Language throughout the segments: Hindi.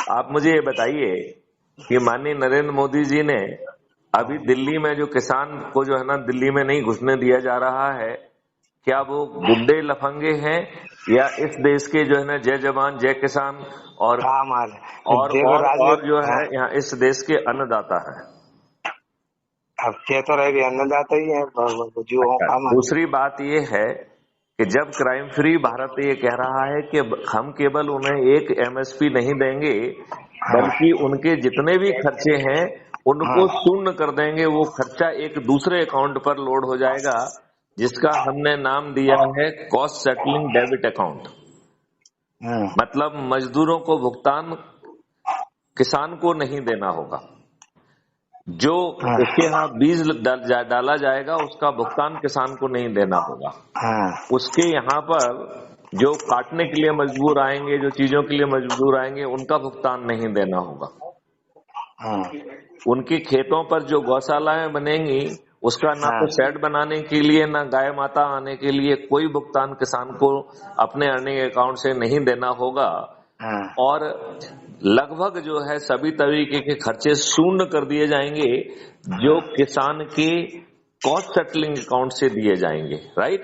आप मुझे ये बताइए कि माननीय नरेंद्र मोदी जी ने अभी दिल्ली में जो किसान को जो है ना दिल्ली में नहीं घुसने दिया जा रहा है, क्या वो गुंडे लफंगे हैं या इस देश के जो है ना जय जवान जय किसान और काम आ रहा है। और देखो और, और जो राजनीति, है यहाँ इस देश के अन्नदाता है। अब कह तो रहे भी अन्नदाता ही है जो अच्छा, आम आदमी। दूसरी बात ये है कि जब क्राइम फ्री भारत ये कह रहा है कि हम केवल उन्हें एक एमएसपी नहीं देंगे, हाँ बल्कि उनके जितने भी खर्चे हैं हाँ उनको शून्य कर देंगे। वो खर्चा एक दूसरे अकाउंट पर लोड हो जाएगा, जिसका हमने नाम दिया है कॉस्ट सेटलिंग डेबिट अकाउंट। हाँ मतलब मजदूरों को भुगतान किसान को नहीं देना होगा। जो हाँ उसके यहाँ बीज डाला जाएगा उसका भुगतान किसान को नहीं देना होगा। हाँ उसके यहाँ पर जो काटने के लिए मजबूर आएंगे, जो चीजों के लिए मजबूर आएंगे, उनका भुगतान नहीं देना होगा। हाँ उनके खेतों पर जो गौशालाएं बनेंगी उसका ना हाँ तो शेड बनाने के लिए ना गाय माता आने के लिए कोई भुगतान किसान को अपने अर्निंग अकाउंट से नहीं देना होगा। हाँ और लगभग जो है सभी तरीके के खर्चे शून्य कर दिए जाएंगे जो किसान के कॉस्ट सेटलिंग अकाउंट से दिए जाएंगे, राइट।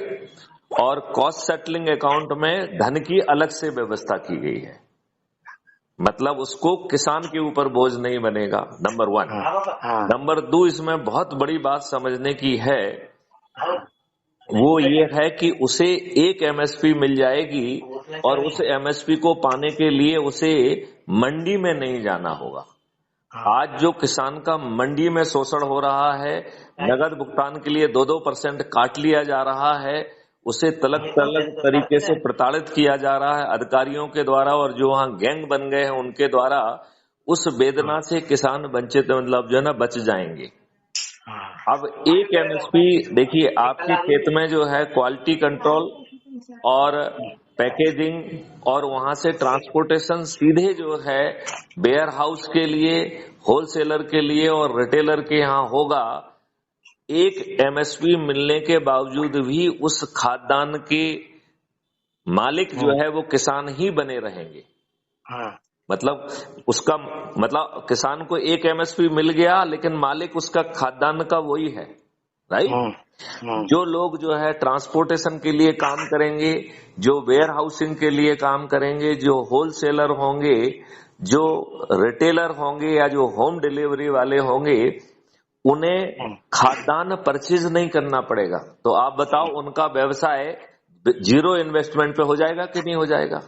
और कॉस्ट सेटलिंग अकाउंट में धन की अलग से व्यवस्था की गई है, मतलब उसको किसान के ऊपर बोझ नहीं बनेगा, नंबर 1। हाँ नंबर 2, इसमें बहुत बड़ी बात समझने की है, वो ये है कि उसे एक एमएसपी मिल जाएगी और उस एमएसपी को पाने के लिए उसे मंडी में नहीं जाना होगा। आज जो किसान का मंडी में शोषण हो रहा है, नगद भुगतान के लिए 2-2% काट लिया जा रहा है, उसे तलक तलक तरीके से प्रताड़ित किया जा रहा है अधिकारियों के द्वारा, और जो वहां गैंग बन गए हैं उनके द्वारा। उस वेदना से किसान वंचित मतलब जो है ना बच जाएंगे। अब एक एमएसपी देखिए, आपके खेत में जो है क्वालिटी कंट्रोल और पैकेजिंग और वहां से ट्रांसपोर्टेशन सीधे जो है वेयर हाउस के लिए, होलसेलर के लिए और रिटेलर के यहाँ होगा। एक एमएसपी मिलने के बावजूद भी उस खाद्यान्न के मालिक जो है वो किसान ही बने रहेंगे। हाँ मतलब उसका मतलब किसान को एक एमएसपी मिल गया लेकिन मालिक उसका खाद्यान्न का वही है, राइट। जो लोग जो है ट्रांसपोर्टेशन के लिए काम करेंगे, जो वेयर हाउसिंग के लिए काम करेंगे, जो होलसेलर होंगे, जो रिटेलर होंगे या जो होम डिलीवरी वाले होंगे, उन्हें खाद्यान्न परचेज नहीं करना पड़ेगा। तो आप बताओ उनका व्यवसाय जीरो इन्वेस्टमेंट पे हो जाएगा कि नहीं हो जाएगा।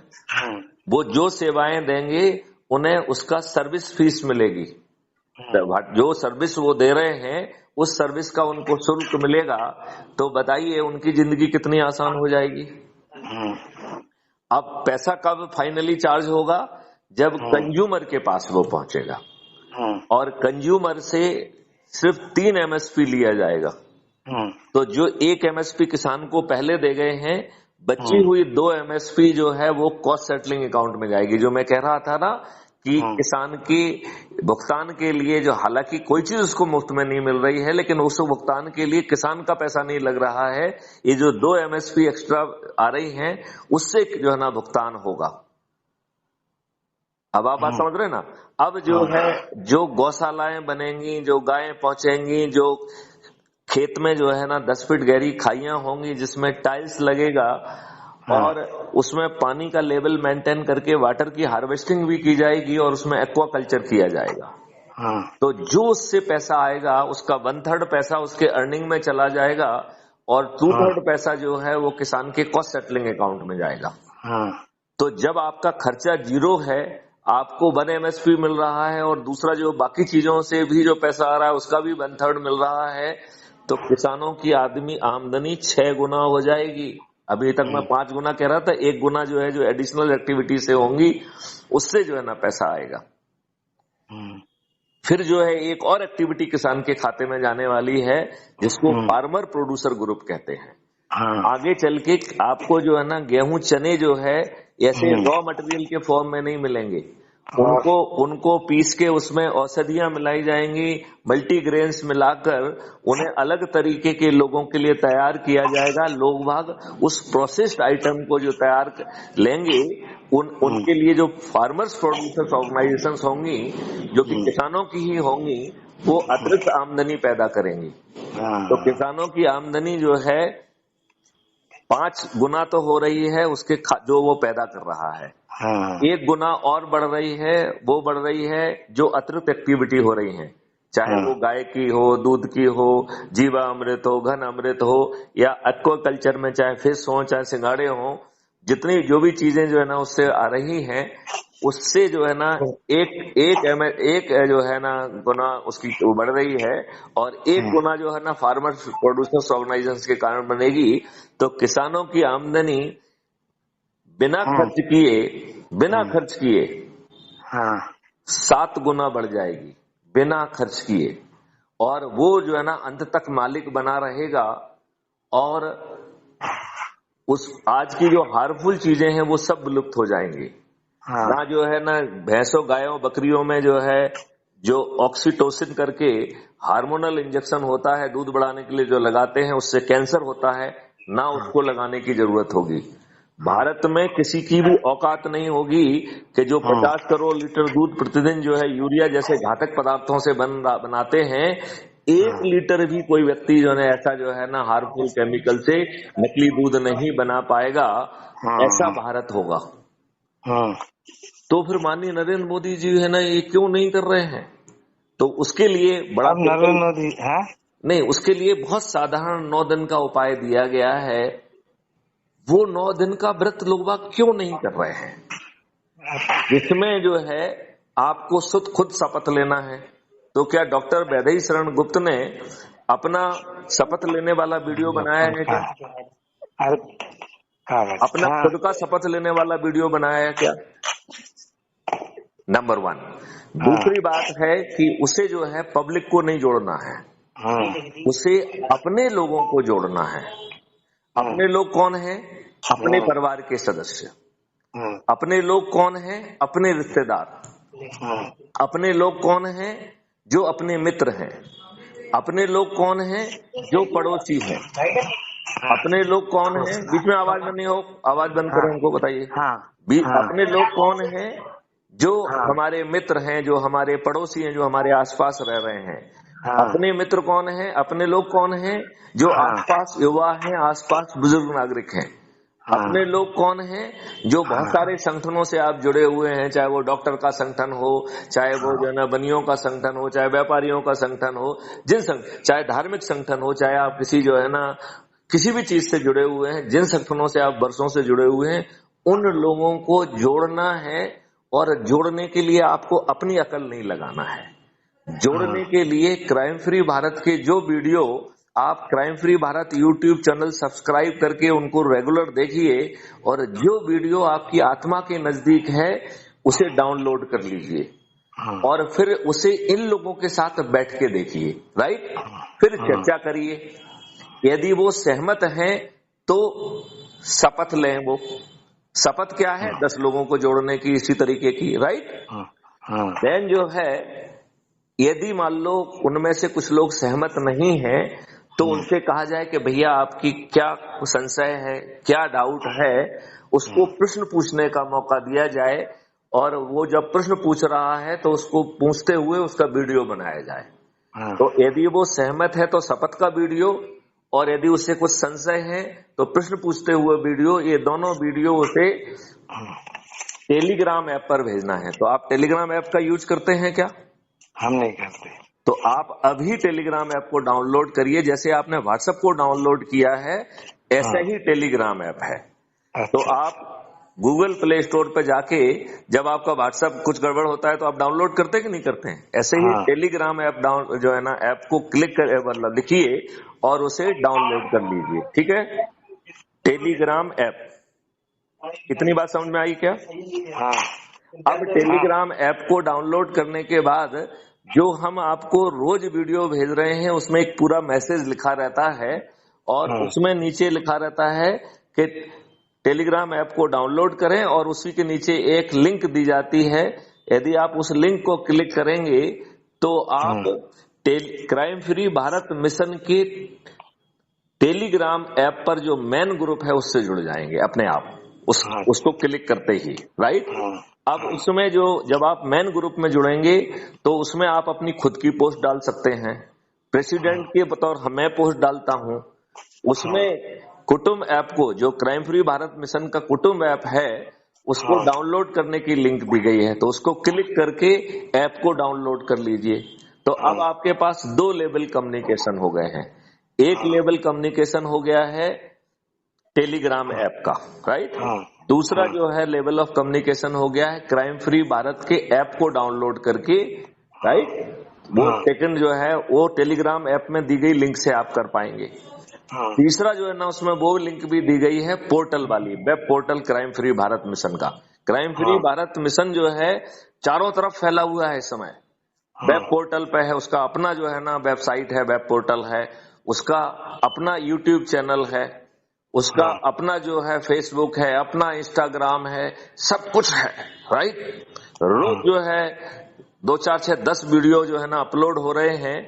वो जो सेवाएं देंगे उन्हें उसका सर्विस फीस मिलेगी। जो सर्विस वो दे रहे हैं उस सर्विस का उनको शुल्क मिलेगा। तो बताइए उनकी जिंदगी कितनी आसान हो जाएगी। अब पैसा कब फाइनली चार्ज होगा, जब कंज्यूमर के पास वो पहुंचेगा, और कंज्यूमर से सिर्फ 3 एमएसपी लिया जाएगा। तो जो एक एमएसपी किसान को पहले दे गए हैं, बची हुई 2 एमएसपी जो है वो कॉस्ट सेटलिंग अकाउंट में जाएगी। जो मैं कह रहा था ना कि किसान की भुगतान के लिए जो, हालांकि कोई चीज उसको मुफ्त में नहीं मिल रही है, लेकिन उस भुगतान के लिए किसान का पैसा नहीं लग रहा है। ये जो 2 एमएसपी एक्स्ट्रा आ रही हैं उससे जो है ना भुगतान होगा। अब आप बात समझ रहे हैं ना। अब जो है जो गौशालाएं बनेंगी, जो गायें पहुंचेंगी, जो खेत में जो है ना 10 फीट गहरी खाइयां होंगी जिसमें टाइल्स लगेगा, और उसमें पानी का लेवल मेंटेन करके वाटर की हार्वेस्टिंग भी की जाएगी और उसमें एक्वा कल्चर किया जाएगा। तो जो उससे पैसा आएगा उसका 1/3 पैसा उसके अर्निंग में चला जाएगा और 2/3 पैसा जो है वो किसान के कॉस्ट सेटलिंग अकाउंट में जाएगा। तो जब आपका खर्चा जीरो है, आपको 1 एमएसपी मिल रहा है और दूसरा जो बाकी चीजों से भी जो पैसा आ रहा है उसका भी 1/3 मिल रहा है, तो किसानों की आमदनी 6 गुना हो जाएगी। अभी तक मैं 5 गुना कह रहा था, 1 गुना जो है जो एडिशनल एक्टिविटी से होंगी उससे जो है ना पैसा आएगा। फिर जो है एक और एक्टिविटी किसान के खाते में जाने वाली है जिसको फार्मर प्रोड्यूसर ग्रुप कहते हैं। आगे चल के आपको जो है ना गेहूं चने जो है ऐसे रॉ मटेरियल के फॉर्म में नहीं मिलेंगे, उनको पीस के उसमें औषधियां मिलाई जाएंगी, मल्टीग्रेन्स मिलाकर उन्हें अलग तरीके के लोगों के लिए तैयार किया जाएगा। लोग भाग उस प्रोसेस्ड आइटम को जो तैयार लेंगे, उनके लिए जो फार्मर्स प्रोड्यूसर्स ऑर्गेनाइजेशंस होंगी, जो कि किसानों की ही होंगी, वो अतिरिक्त आमदनी पैदा करेंगी। तो किसानों की आमदनी जो है 5 गुना तो हो रही है उसके जो वो पैदा कर रहा है, 1 गुना और बढ़ रही है, वो बढ़ रही है जो अतिरिक्त एक्टिविटी हो रही है, चाहे वो गाय की हो, दूध की हो, जीवा अमृत हो, घन अमृत हो, या एक्वाकल्चर में चाहे फिश हो, चाहे सिंगाड़े हो, जितनी जो भी चीजें जो है ना उससे आ रही हैं, उससे जो है ना एक जो है ना गुना उसकी बढ़ रही है, और 1 गुना जो है ना फार्मर्स प्रोड्यूसर्स ऑर्गेनाइजेशंस के कारण बनेगी। तो किसानों की आमदनी बिना खर्च किए 7 गुना बढ़ जाएगी, बिना खर्च किए। और वो जो है ना अंत तक मालिक बना रहेगा, और उस आज की जो हार्मफुल चीजें हैं वो सब विलुप्त हो जाएंगी। ना जो है ना भैंसों, गायों, बकरियों में जो है जो ऑक्सीटोसिन करके हार्मोनल इंजेक्शन होता है दूध बढ़ाने के लिए जो लगाते हैं, उससे कैंसर होता है, ना उसको लगाने की जरूरत होगी। भारत में किसी की भी औकात नहीं होगी कि जो 50 करोड़ लीटर दूध प्रतिदिन जो है यूरिया जैसे घातक पदार्थों से बनाते हैं, 1 लीटर भी कोई व्यक्ति जो है ऐसा जो है ना हार्मफुल केमिकल से नकली दूध नहीं बना पाएगा। ऐसा भारत होगा। तो फिर माननीय नरेंद्र मोदी जी है ना ये क्यों नहीं कर रहे हैं? तो उसके लिए बड़ा नरेंद्र मोदी है नहीं, उसके लिए बहुत साधारण 9 दिन का उपाय दिया गया है। वो 9 दिन का व्रत लोग बाग क्यों नहीं कर रहे हैं? जिसमें जो है आपको खुद शपथ लेना है। तो क्या डॉक्टर वैदेही शरण गुप्त ने अपना शपथ लेने वाला वीडियो बनाया है क्या? अपना खुद का शपथ लेने वाला वीडियो बनाया है क्या? नंबर 1। दूसरी बात है कि उसे जो है पब्लिक को नहीं जोड़ना है, उसे अपने लोगों को जोड़ना है। अपने लोग कौन हैं? अपने परिवार के सदस्य। अपने लोग कौन हैं? अपने रिश्तेदार। अपने लोग कौन हैं? जो अपने मित्र हैं। अपने लोग कौन हैं? जो पड़ोसी हैं। अपने लोग कौन हैं? बीच में आवाज बंद नहीं हो, आवाज बंद करें, उनको बताइए। अपने लोग कौन हैं? जो हमारे मित्र हैं, जो हमारे पड़ोसी हैं, जो हमारे आसपास रह रहे हैं। अपने मित्र कौन हैं? अपने लोग कौन हैं? जो आसपास युवा हैं, आसपास बुजुर्ग नागरिक हैं। अपने लोग कौन हैं? जो बहुत सारे संगठनों से आप जुड़े हुए हैं, चाहे वो डॉक्टर का संगठन हो, चाहे वो जो है ना बनियों का संगठन हो, चाहे व्यापारियों का संगठन हो, चाहे धार्मिक संगठन हो, चाहे आप किसी जो है ना किसी भी चीज से जुड़े हुए हैं, जिन संगठनों से आप वर्षों से जुड़े हुए हैं, उन लोगों को जोड़ना है। और जोड़ने के लिए आपको अपनी अकल नहीं लगाना है। जोड़ने के लिए क्राइम फ्री भारत के जो वीडियो आप crime free Bharat YouTube channel subscribe करके उनको रेगुलर देखिए, और जो वीडियो आपकी आत्मा के नजदीक है उसे डाउनलोड कर लीजिए, और फिर उसे इन लोगों के साथ बैठ के देखिए, राइट? फिर चर्चा करिए। यदि वो सहमत हैं तो शपथ लें। वो शपथ क्या है? 10 लोगों को जोड़ने की, इसी तरीके की, राइट? देन जो है यदि मान लो उनमें से कुछ लोग सहमत नहीं हैं, तो उनसे कहा जाए कि भैया आपकी क्या संशय है, क्या डाउट है, उसको प्रश्न पूछने का मौका दिया जाए। और वो जब प्रश्न पूछ रहा है तो उसको पूछते हुए उसका वीडियो बनाया जाए। तो यदि वो सहमत है तो शपथ का वीडियो, और यदि उससे कुछ संशय है तो प्रश्न पूछते हुए वीडियो। ये दोनों वीडियो उसे टेलीग्राम ऐप पर भेजना है। तो आप टेलीग्राम ऐप का यूज करते हैं क्या? हम नहीं करते। तो आप अभी टेलीग्राम ऐप को डाउनलोड करिए। जैसे आपने व्हाट्सएप को डाउनलोड किया है, ऐसा ही टेलीग्राम ऐप है। तो आप गूगल प्ले स्टोर पे जाके जब आपका व्हाट्सएप कुछ गड़बड़ होता है तो आप डाउनलोड करते हैं कि नहीं करते हैं? ऐसे ही टेलीग्राम ऐप जो है ना ऐप को क्लिक कर मतलब लिखिए और उसे डाउनलोड कर लीजिए, ठीक है? Telegram app. इतनी बात समझ में आई क्या? अब टेलीग्राम ऐप को डाउनलोड करने के बाद जो हम आपको रोज वीडियो भेज रहे हैं उसमें एक पूरा मैसेज लिखा रहता है, और उसमें नीचे लिखा रहता है कि टेलीग्राम ऐप को डाउनलोड करें, और उसी के नीचे एक लिंक दी जाती है यदि आप उस लिंक को क्लिक करेंगे तो आप क्राइम फ्री भारत मिशन के टेलीग्राम ऐप पर जो मेन ग्रुप है उससे जुड़ जाएंगे अपने आप, उसको क्लिक करते ही, राइट। अब उसमें जो जब आप मेन ग्रुप में जुड़ेंगे तो उसमें आप अपनी खुद की पोस्ट डाल सकते हैं। प्रेसिडेंट के बतौर मैं पोस्ट डालता हूं। उसमें कुटुंब ऐप को, जो क्राइम फ्री भारत मिशन का कुटुंब ऐप है, उसको डाउनलोड करने की लिंक दी गई है, तो उसको क्लिक करके ऐप को डाउनलोड कर लीजिए। तो अब आपके पास 2 लेवल कम्युनिकेशन हो गए हैं। एक लेवल कम्युनिकेशन हो गया है टेलीग्राम ऐप का, राइट। दूसरा जो है लेवल ऑफ कम्युनिकेशन हो गया है क्राइम फ्री भारत के ऐप को डाउनलोड करके, राइट। वो सेकंड जो है वो टेलीग्राम ऐप में दी गई लिंक से आप कर पाएंगे। तीसरा जो है ना उसमें वो लिंक भी दी गई है पोर्टल वाली, web portal crime free Bharat mission का। क्राइम फ्री भारत मिशन जो है चारों तरफ फैला हुआ है इस समय। वेब पोर्टल पे है, उसका अपना जो है ना वेबसाइट है, वेब पोर्टल है, उसका अपना यूट्यूब चैनल है, उसका अपना जो है फेसबुक है, अपना इंस्टाग्राम है, सब कुछ है, राइट। रोज जो है 2, 4, 6, 10 वीडियो जो है ना अपलोड हो रहे हैं,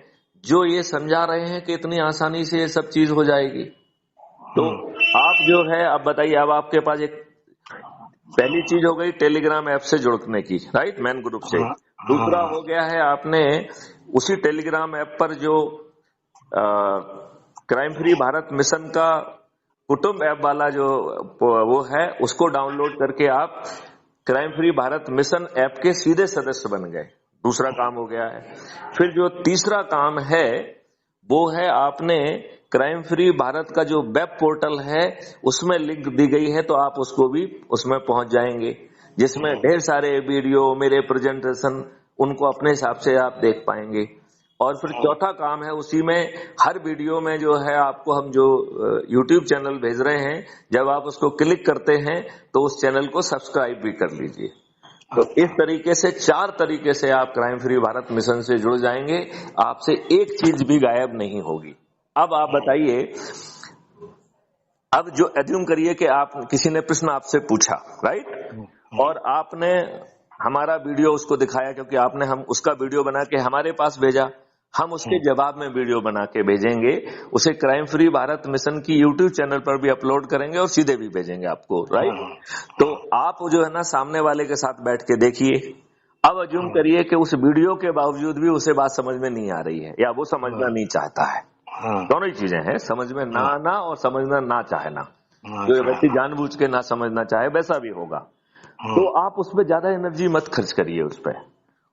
जो ये समझा रहे हैं कि इतनी आसानी से ये सब चीज हो जाएगी। तो आप जो है, अब बताइए, अब आपके पास एक पहली चीज हो गई टेलीग्राम ऐप से जुड़ने की, राइट, मेन ग्रुप से। दूसरा हो गया है आपने उसी टेलीग्राम ऐप पर जो क्राइम फ्री भारत मिशन का कुटुंब ऐप वाला जो वो है, उसको डाउनलोड करके आप crime free Bharat mission app के सीधे सदस्य बन गए। दूसरा काम हो गया है। फिर जो तीसरा काम है वो है आपने क्राइम फ्री भारत का जो वेब पोर्टल है उसमें लिंक दी गई है, तो आप उसको भी उसमें पहुंच जाएंगे, जिसमें ढेर सारे वीडियो, मेरे प्रेजेंटेशन, उनको अपने हिसाब से आप देख पाएंगे। और फिर चौथा काम है, उसी में हर वीडियो में जो है आपको हम जो YouTube चैनल भेज रहे हैं, जब आप उसको क्लिक करते हैं तो उस चैनल को सब्सक्राइब भी कर लीजिए। तो इस तरीके से 4 तरीके से आप क्राइम फ्री भारत मिशन से जुड़ जाएंगे, आपसे एक चीज भी गायब नहीं होगी। अब आप बताइए, अब जो एज्यूम करिए कि आप किसी ने प्रश्न आपसे पूछा, राइट, और आपने हमारा वीडियो उसको दिखाया, क्योंकि आपने हम उसका वीडियो बना के हमारे पास भेजा, हम उसके जवाब में वीडियो बना के भेजेंगे, उसे क्राइम फ्री भारत मिशन की यूट्यूब चैनल पर भी अपलोड करेंगे और सीधे भी भेजेंगे आपको, राइट। तो आप जो है ना सामने वाले के साथ बैठ के देखिए। अब अज्यूम करिए कि उस वीडियो के बावजूद भी उसे बात समझ में नहीं आ रही है, या वो समझना नहीं चाहता है। दोनों ही चीजें हैं, समझ में ना आना और समझना ना चाहना। जो व्यक्ति जानबूझ के ना समझना चाहे वैसा भी होगा। तो आप उसमें ज्यादा एनर्जी मत खर्च करिए, उस पर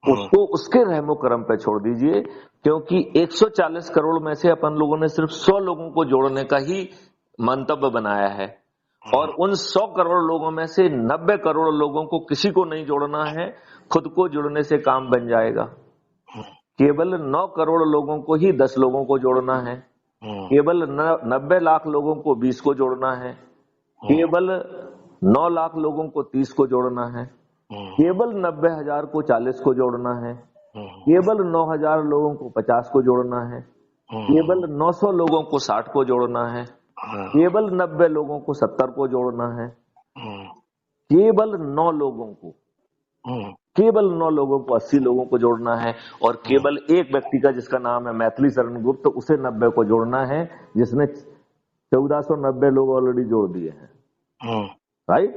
उसको उसके रहमो करम पे छोड़ दीजिए, क्योंकि 140 करोड़ में से अपन लोगों ने सिर्फ 100 लोगों को जोड़ने का ही मंतव्य बनाया है, और उन 100 करोड़ लोगों में से 90 करोड़ लोगों को किसी को नहीं जोड़ना है, खुद को जुड़ने से काम बन जाएगा। केवल 9 करोड़ लोगों को ही 10 लोगों को जोड़ना है, केवल 90 लाख लोगों को 20 को जोड़ना है, केवल 9 लाख लोगों को 30 को जोड़ना है, केवल 90,000 को 40 को जोड़ना है, केवल 9,000 लोगों को 50 को जोड़ना है, केवल 900 लोगों को 60 को जोड़ना है, केवल 90 लोगों को 70 को जोड़ना है, केवल 9 लोगों को, केवल 9 लोगों को 80 लोगों को जोड़ना है, और केवल एक व्यक्ति का जिसका नाम है मैथिली शरण गुप्त, तो उसे 90 को जोड़ना है, जिसने 1490 लोग ऑलरेडी जोड़ दिए हैं, राइट।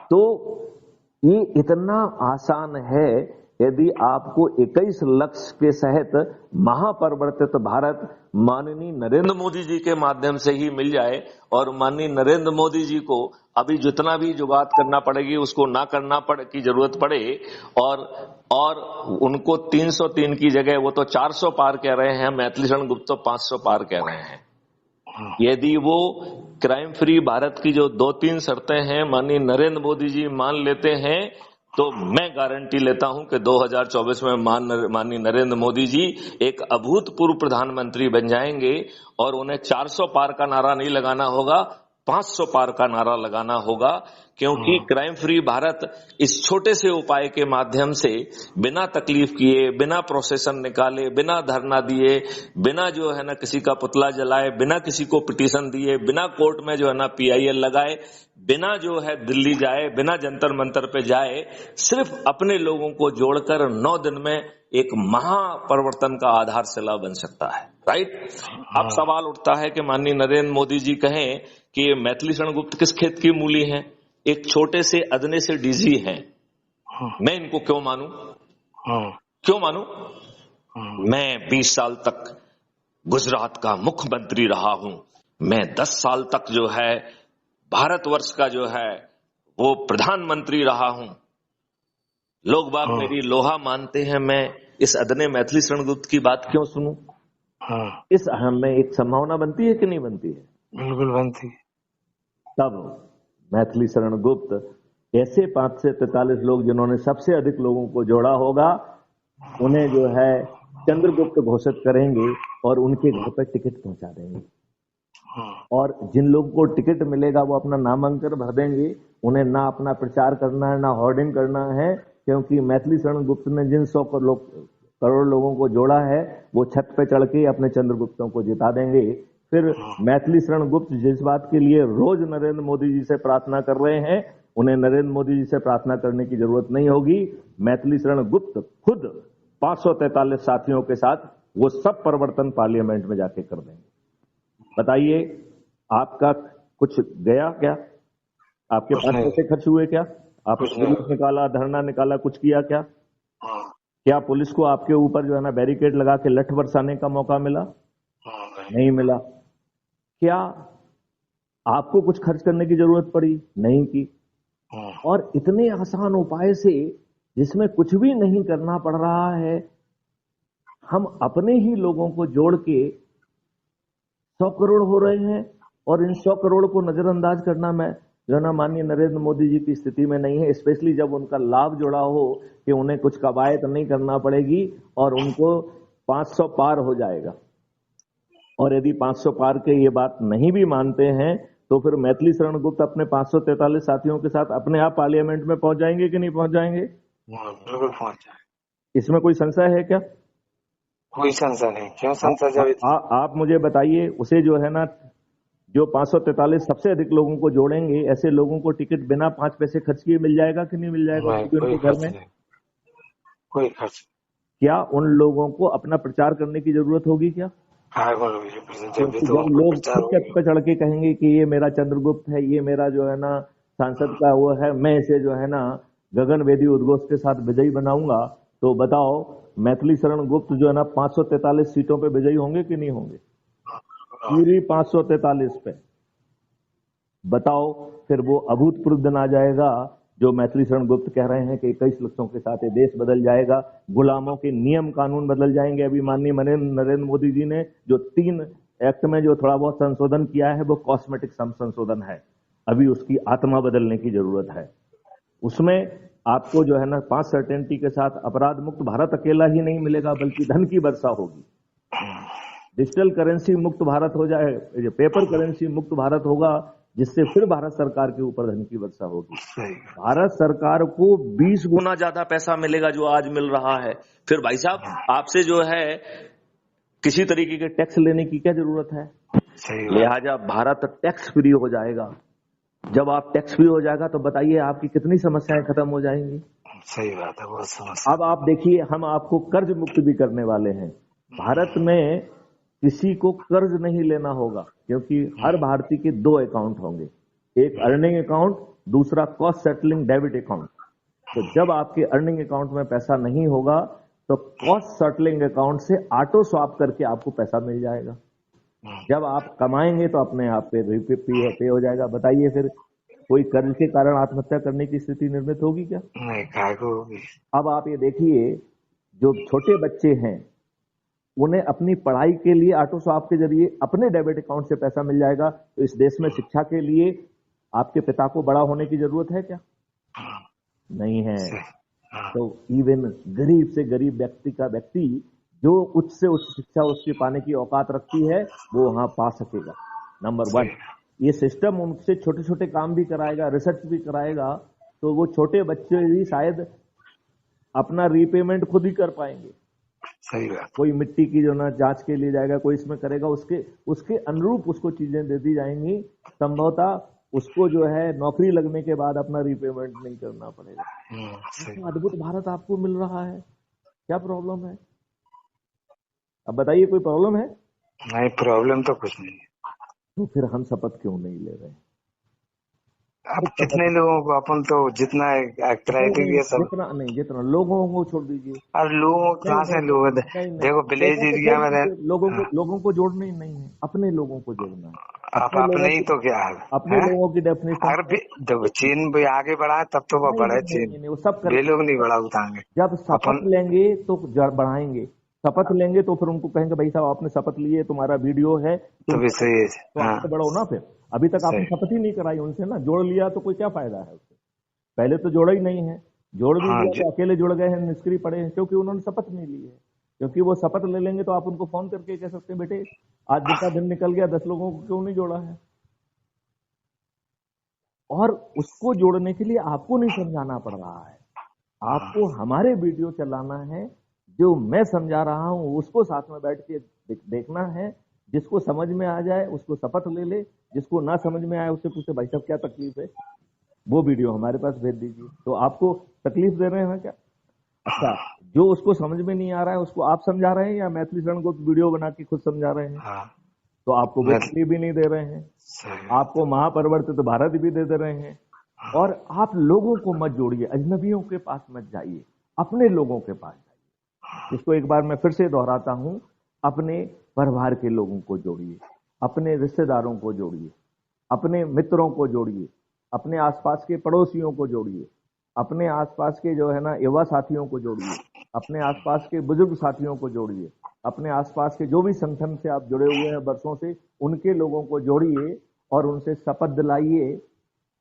तो ये इतना आसान है। यदि आपको 21 लक्ष्य के सहित महापरिवर्तित भारत माननीय नरेंद्र मोदी जी के माध्यम से ही मिल जाए, और माननीय नरेंद्र मोदी जी को अभी जितना भी जुगाड़ करना पड़ेगी उसको ना करना पड़े की जरूरत पड़े, और उनको 303 की जगह वो तो 400 पार कह रहे हैं, मैथिली शरण गुप्त तो 500 पार कह रहे हैं। यदि वो क्राइम फ्री भारत की जो 2-3 शर्तें हैं माननीय नरेंद्र मोदी जी मान लेते हैं, तो मैं गारंटी लेता हूं कि 2024 में माननीय नरेंद्र मोदी जी एक अभूतपूर्व प्रधानमंत्री बन जाएंगे, और उन्हें 400 पार का नारा नहीं लगाना होगा, 500 पार का नारा लगाना होगा। क्योंकि क्राइम फ्री भारत इस छोटे से उपाय के माध्यम से बिना तकलीफ किए, बिना प्रोसेसन निकाले, बिना धरना दिए, बिना जो है ना किसी का पुतला जलाए, बिना किसी को पिटीशन दिए, बिना कोर्ट में जो है ना PIL लगाए, बिना जो है दिल्ली जाए, बिना जंतर मंतर पे जाए, सिर्फ अपने लोगों को जोड़कर 9 दिन में एक महापरिवर्तन का आधारशिला बन सकता है। राइट। अब सवाल उठता है कि माननीय नरेंद्र मोदी जी कहें कि ये मैथिली शरण गुप्त किस खेत की मूली हैं, एक छोटे से अदने से डीजी हैं, मैं इनको क्यों मानूं? क्यों मानूं? मैं 20 साल तक गुजरात का मुख्यमंत्री रहा हूं, मैं 10 साल तक जो है भारतवर्ष का जो है वो प्रधानमंत्री रहा हूं, लोग बाग मेरी लोहा मानते हैं, मैं इस अदने मैथिली शरण गुप्त की बात क्यों सुनूं? इस अहम में एक संभावना बनती है कि नहीं बनती है? बिल्कुल बनती है। तब मैथिली शरण गुप्त ऐसे 5 से 43 लोग जिन्होंने सबसे अधिक लोगों को जोड़ा होगा, उन्हें जो है चंद्रगुप्त घोषित करेंगे और उनके घर पर टिकट पहुंचा देंगे। और जिन लोगों को टिकट मिलेगा वो अपना नामांकन भर देंगे, उन्हें ना अपना प्रचार करना है ना होर्डिंग करना है, क्योंकि मैथिली शरण गुप्त ने जिन 100 करोड़ लोगों को जोड़ा है वो छत पे चढ़ के अपने चंद्रगुप्तों को जिता देंगे। फिर मैथिली शरण गुप्त जिस बात के लिए रोज नरेंद्र मोदी जी से प्रार्थना कर रहे हैं, उन्हें नरेंद्र मोदी जी से प्रार्थना करने की जरूरत नहीं होगी। मैथिली शरण गुप्त खुद 543 साथियों के साथ वो सब परिवर्तन पार्लियामेंट में जाके कर देंगे। बताइए, आपका कुछ गया क्या? आपके पास पैसे खर्च हुए क्या? आपने जुलूस निकाला, धरना निकाला, कुछ किया क्या? क्या पुलिस को आपके ऊपर जो है ना बैरिकेड लगा के लठ बरसाने का मौका मिला? नहीं मिला। क्या आपको कुछ खर्च करने की जरूरत पड़ी? नहीं की। और इतने आसान उपाय से, जिसमें कुछ भी नहीं करना पड़ रहा है, हम अपने ही लोगों को जोड़ के 100 करोड़ हो रहे हैं। और इन 100 करोड़ को नजरअंदाज करना मैं जो है ना माननीय नरेंद्र मोदी जी की स्थिति में नहीं है, स्पेशली जब उनका लाभ जुड़ा हो कि उन्हें कुछ कवायद नहीं करना पड़ेगी और उनको 500 पार हो जाएगा। और यदि 500 पार के ये बात नहीं भी मानते हैं तो फिर मैथिली शरण गुप्त अपने 543 साथियों के साथ अपने आप पार्लियामेंट में पहुंच जाएंगे कि नहीं पहुंच जाएंगे? बिल्कुल पहुंच जाएंगे। इसमें कोई संशय है क्या? कोई संशय नहीं। क्यों संशय? जब आप मुझे बताइए, उसे जो है ना जो 543 सबसे अधिक लोगों को जोड़ेंगे, ऐसे लोगों को टिकट बिना 5 पैसे खर्च किए मिल जाएगा कि नहीं मिल जाएगा उनके घर में? कोई खर्च। क्या उन लोगों को अपना प्रचार करने की जरूरत होगी क्या? जब लोग छत पे चढ़ के कहेंगे कि ये मेरा चंद्रगुप्त है, ये मेरा जो है ना सांसद का वो है, मैं इसे जो है ना गगनवेदी उद्घोष के साथ विजयी बनाऊंगा, तो बताओ मैथिली शरण गुप्त जो है ना 543 सीटों पे विजयी होंगे कि नहीं होंगे? पूरी 543 पे। बताओ, फिर वो अभूतपूर्व दिन आ जाएगा जो मैथिली शरण गुप्त कह रहे हैं कि 21 लक्षों के साथ ये देश बदल जाएगा, गुलामों के नियम कानून बदल जाएंगे। अभी माननीय नरेंद्र मोदी जी ने जो 3 एक्ट में जो थोड़ा बहुत संशोधन किया है वो कॉस्मेटिक संशोधन है, अभी उसकी आत्मा बदलने की जरूरत है। उसमें आपको जो है ना 5 सर्टेनिटी के साथ अपराध मुक्त भारत अकेला ही नहीं मिलेगा, बल्कि धन की वर्षा होगी। डिजिटल करेंसी मुक्त भारत हो जाए, पेपर करेंसी मुक्त भारत होगा, जिससे फिर भारत सरकार के ऊपर धन की वर्षा होगी। भारत सरकार को 20 गुना ज्यादा पैसा मिलेगा जो आज मिल रहा है। फिर भाई साहब, आपसे जो है किसी तरीके के टैक्स लेने की क्या जरूरत है? लिहाजा भारत टैक्स फ्री हो जाएगा। जब आप टैक्स फ्री हो जाएगा तो बताइए आपकी कितनी समस्याएं खत्म हो जाएंगी। सही बात है, बहुत समस्या। अब आप देखिए, हम आपको कर्ज मुक्त भी करने वाले हैं। भारत में किसी को कर्ज नहीं लेना होगा, क्योंकि हर भारतीय के 2 अकाउंट होंगे, एक अर्निंग अकाउंट, दूसरा कॉस्ट सेटलिंग डेबिट अकाउंट। तो जब आपके अर्निंग अकाउंट में पैसा नहीं होगा तो कॉस्ट सेटलिंग अकाउंट से ऑटो स्वैप करके आपको पैसा मिल जाएगा। जब आप कमाएंगे तो अपने आप पे हो जाएगा। बताइए, फिर कोई कर्ज के कारण आत्महत्या करने की स्थिति निर्मित होगी क्या? नहीं होगी। अब आप ये देखिए, जो छोटे बच्चे हैं उन्हें अपनी पढ़ाई के लिए ऑटो स्वैप के जरिए अपने डेबिट अकाउंट से पैसा मिल जाएगा। तो इस देश में शिक्षा के लिए आपके पिता को बड़ा होने की जरूरत है क्या? नहीं है। तो इवन गरीब से गरीब व्यक्ति जो उच्च से उच्च शिक्षा उसके पाने की औकात रखती है वो वहां पा सकेगा। नंबर 1, ये सिस्टम उनसे छोटे छोटे काम भी कराएगा, रिसर्च भी कराएगा, तो वो छोटे बच्चे भी शायद अपना रीपेमेंट खुद ही कर पाएंगे। सही बात। कोई मिट्टी की जो ना जांच के लिए जाएगा, कोई इसमें करेगा, उसके अनुरूप उसको चीजें दे दी जाएंगी। संभवतः उसको जो है नौकरी लगने के बाद अपना रिपेमेंट नहीं करना पड़ेगा। सही। इतना अद्भुत भारत आपको मिल रहा है, क्या प्रॉब्लम है? अब बताइए, कोई प्रॉब्लम है? नहीं, प्रॉब्लम तो कुछ नहीं है। तो फिर हम शपथ क्यों नहीं ले रहे हैं? अब शपथ कितने लोगों को, अपन तो जितना क्राइटेरिया सब, जितना लोगों को छोड़ दीजिए। और लोगों कहाँ से लोग, देखो विलेज लोगों को एरिया छोड़ में दीजिए, लोगों को जोड़ना ही नहीं है, अपने लोगों को जोड़ना है। आप अपने ही तो क्या है, अपने लोगों की डेफिनेशन। अगर देखो चीन भी आगे बढ़ा है तब तो वो बढ़े, चीन नहीं, वो सब वे कर। लोग नहीं बढ़ा उठाएंगे। जब शपथ अपन लेंगे तो बढ़ाएंगे, शपथ लेंगे तो फिर उनको कहेंगे भाई साहब आपने शपथ ली है, तुम्हारा वीडियो है, तुम तो भी सही है। तो हाँ, आगे बढ़ो ना। फिर अभी तक आपने सही। शपथ ही नहीं कराई उनसे ना, जोड़ लिया तो कोई क्या फायदा है उससे? पहले तो जोड़ा ही नहीं है, जोड़ भी हाँ दिया तो अकेले जुड़ गए हैं, निष्क्रिय पड़े हैं, क्योंकि उन्होंने शपथ नहीं ली है। क्योंकि वो शपथ ले लेंगे तो आप उनको फोन करके कह सकते हैं बेटे आज जितना दिन निकल गया 10 लोगों को क्यों नहीं जोड़ा है। और उसको जोड़ने के लिए आपको नहीं समझाना पड़ रहा है, आपको हमारे वीडियो चलाना है, जो मैं समझा रहा हूं उसको साथ में बैठ के देखना है। जिसको समझ में आ जाए उसको शपथ ले ले, जिसको ना समझ में आए उससे पूछे भाई साहब क्या तकलीफ है, वो वीडियो हमारे पास भेज दीजिए। तो आपको तकलीफ दे रहे हैं क्या? अच्छा, जो उसको समझ में नहीं आ रहा है उसको आप समझा रहे हैं या मैथिली शरण को वीडियो बना के खुद समझा रहे हैं? हाँ, तो आपको वो तकलीफ भी नहीं दे रहे हैं, आपको महापरिवर्तित भारत भी दे रहे हैं। और आप लोगों को मत जोड़िए, अजनबियों के पास मत जाइए, अपने लोगों के पास जाइए। इसको एक बार मैं फिर से दोहराता हूं, अपने परिवार के लोगों को जोड़िए, अपने रिश्तेदारों को जोड़िए, अपने मित्रों को जोड़िए, अपने आसपास के पड़ोसियों को जोड़िए, अपने आसपास के जो है ना युवा साथियों को जोड़िए, अपने आसपास के बुजुर्ग साथियों को जोड़िए, अपने आसपास के जो भी संगठन से आप जुड़े हुए हैं वर्षों से उनके लोगों को जोड़िए और उनसे शपथ दिलाइए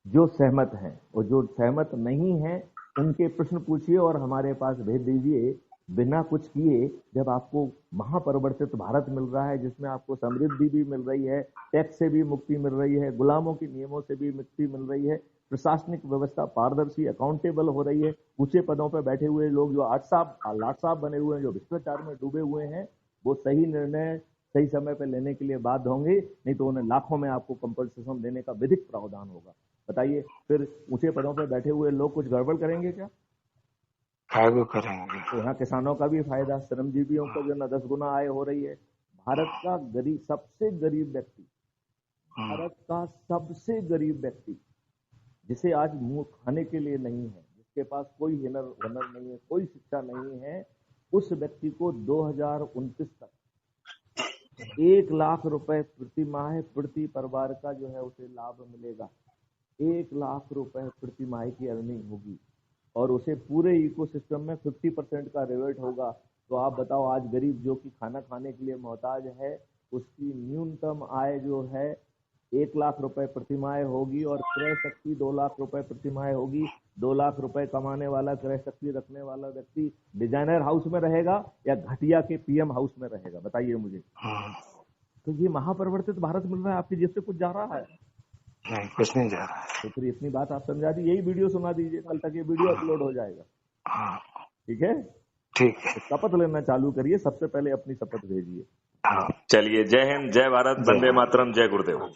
जो सहमत हैं। और जो सहमत नहीं हैं उनके प्रश्न पूछिए और हमारे पास भेज दीजिए। बिना कुछ किए जब आपको महापरिवर्तित भारत मिल रहा है जिसमें आपको समृद्धि भी मिल रही है, टैक्स से भी मुक्ति मिल रही है, गुलामों के नियमों से भी मुक्ति मिल रही है, प्रशासनिक व्यवस्था पारदर्शी अकाउंटेबल हो रही है, ऊंचे पदों पर बैठे हुए लोग जो लाट साहब बने हुए हैं, जो भ्रष्टाचार में डूबे हुए हैं, वो सही निर्णय सही समय पर लेने के लिए बाध्य होंगे, नहीं तो उन्हें लाखों में आपको कंपनसेशन देने का विधिक प्रावधान होगा। बताइए, फिर ऊंचे पदों पर बैठे हुए लोग कुछ गड़बड़ करेंगे क्या? खागो करेंगे। तो यहाँ किसानों का भी फायदा, श्रमजीवियों को जो न 10 गुना आय हो रही है। भारत का गरीब, सबसे गरीब व्यक्ति, भारत का सबसे गरीब व्यक्ति जिसे आज मुंह खाने के लिए नहीं है, जिसके पास कोई हुनर नहीं है, कोई शिक्षा नहीं है, उस व्यक्ति को 2029 तक 1 लाख रुपए प्रति माह प्रति परिवार का जो है उसे लाभ मिलेगा। 1 लाख रुपए प्रति माह की अर्निंग होगी और उसे पूरे इकोसिस्टम में 50% का रिवेट होगा। तो आप बताओ, आज गरीब जो कि खाना खाने के लिए मोहताज है, उसकी न्यूनतम आय जो है 1 लाख रुपए प्रति माह होगी और क्रय शक्ति 2 लाख रुपए प्रति माह होगी। 2 लाख रुपए कमाने वाला, क्रय शक्ति रखने वाला व्यक्ति डिजाइनर हाउस में रहेगा या घटिया के पीएम हाउस में रहेगा? बताइए मुझे। तो ये महापरिवर्तित भारत मिल रहा है, आपकी जेब से कुछ जा रहा है? नहीं, कुछ नहीं जा रहा है। तो फिर इतनी बात आप समझा दी, यही वीडियो सुना दीजिए, कल तक ये वीडियो अपलोड हो जाएगा। ठीक है, ठीक है। तो शपथ लेना चालू करिए, सबसे पहले अपनी शपथ भेजिए। हाँ, चलिए, जय हिंद, जय भारत, वंदे मातरम, जय गुरुदेव।